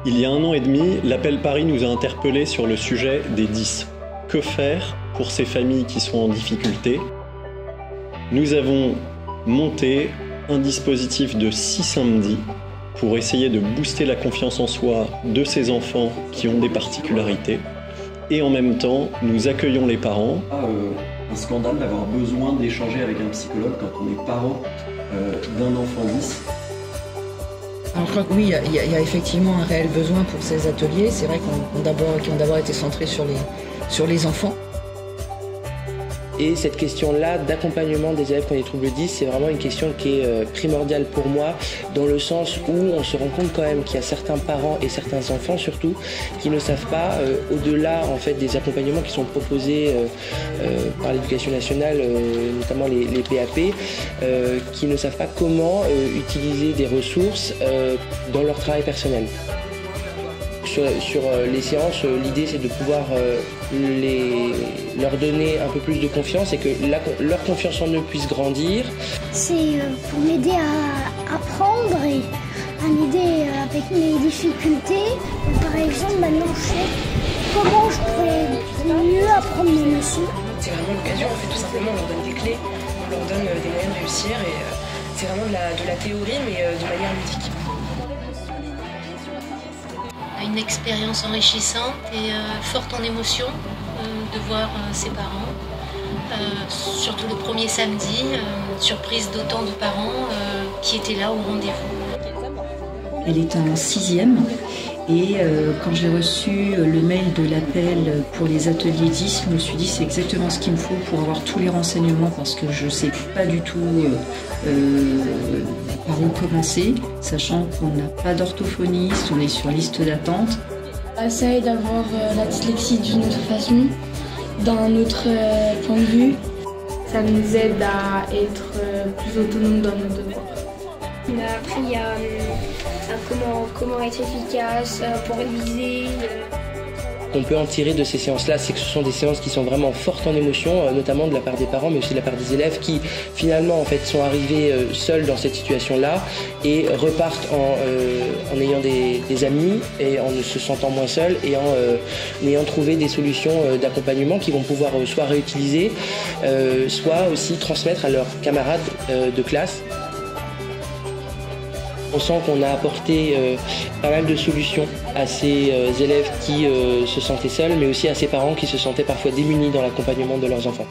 Il y a 1 an et demi, l'Appel Paris nous a interpellés sur le sujet des 10. Que faire pour ces familles qui sont en difficulté? Nous avons monté un dispositif de 6 samedis pour essayer de booster la confiance en soi de ces enfants qui ont des particularités. Et en même temps, nous accueillons les parents. Un scandale d'avoir besoin d'échanger avec un psychologue quand on est parent d'un enfant 10. Alors, je crois que oui, il y a effectivement un réel besoin pour ces ateliers. C'est vrai qu'ils ont d'abord été centrés sur les enfants. Et cette question-là d'accompagnement des élèves qui ont des troubles 10, c'est vraiment une question qui est primordiale pour moi, dans le sens où on se rend compte quand même qu'il y a certains parents et certains enfants surtout qui ne savent pas, au-delà en fait des accompagnements qui sont proposés par l'éducation nationale, notamment les PAP, qui ne savent pas comment utiliser des ressources dans leur travail personnel. Sur les séances, l'idée c'est de pouvoir leur donner un peu plus de confiance et que leur confiance en eux puisse grandir. C'est pour m'aider à apprendre et à m'aider avec mes difficultés. Par exemple, maintenant je sais comment je pourrais mieux apprendre mes leçons. C'est vraiment l'occasion, en fait, tout simplement, on leur donne des clés, on leur donne des moyens de réussir et c'est vraiment de la théorie mais de manière ludique. Une expérience enrichissante et forte en émotion de voir ses parents. Surtout le premier samedi, surprise d'autant de parents qui étaient là au rendez-vous. Elle est en 6e et quand j'ai reçu le mail de l'appel pour les ateliers 10, je me suis dit c'est exactement ce qu'il me faut pour avoir tous les renseignements parce que je ne sais pas du tout par où commencer, sachant qu'on n'a pas d'orthophoniste, on est sur liste d'attente. Ça aide à voir la dyslexie d'une autre façon, d'un autre point de vue. Ça nous aide à être plus autonomes dans nos devoirs. On a appris à comment être efficace, pour réviser. On peut en tirer de ces séances-là, c'est que ce sont des séances qui sont vraiment fortes en émotion, notamment de la part des parents, mais aussi de la part des élèves qui finalement en fait sont arrivés seuls dans cette situation-là et repartent en ayant des amis et en ne se sentant moins seuls et en ayant trouvé des solutions d'accompagnement qu'ils vont pouvoir soit réutiliser, soit aussi transmettre à leurs camarades de classe. On sent qu'on a apporté pas mal de solutions à ces élèves qui se sentaient seuls, mais aussi à ces parents qui se sentaient parfois démunis dans l'accompagnement de leurs enfants.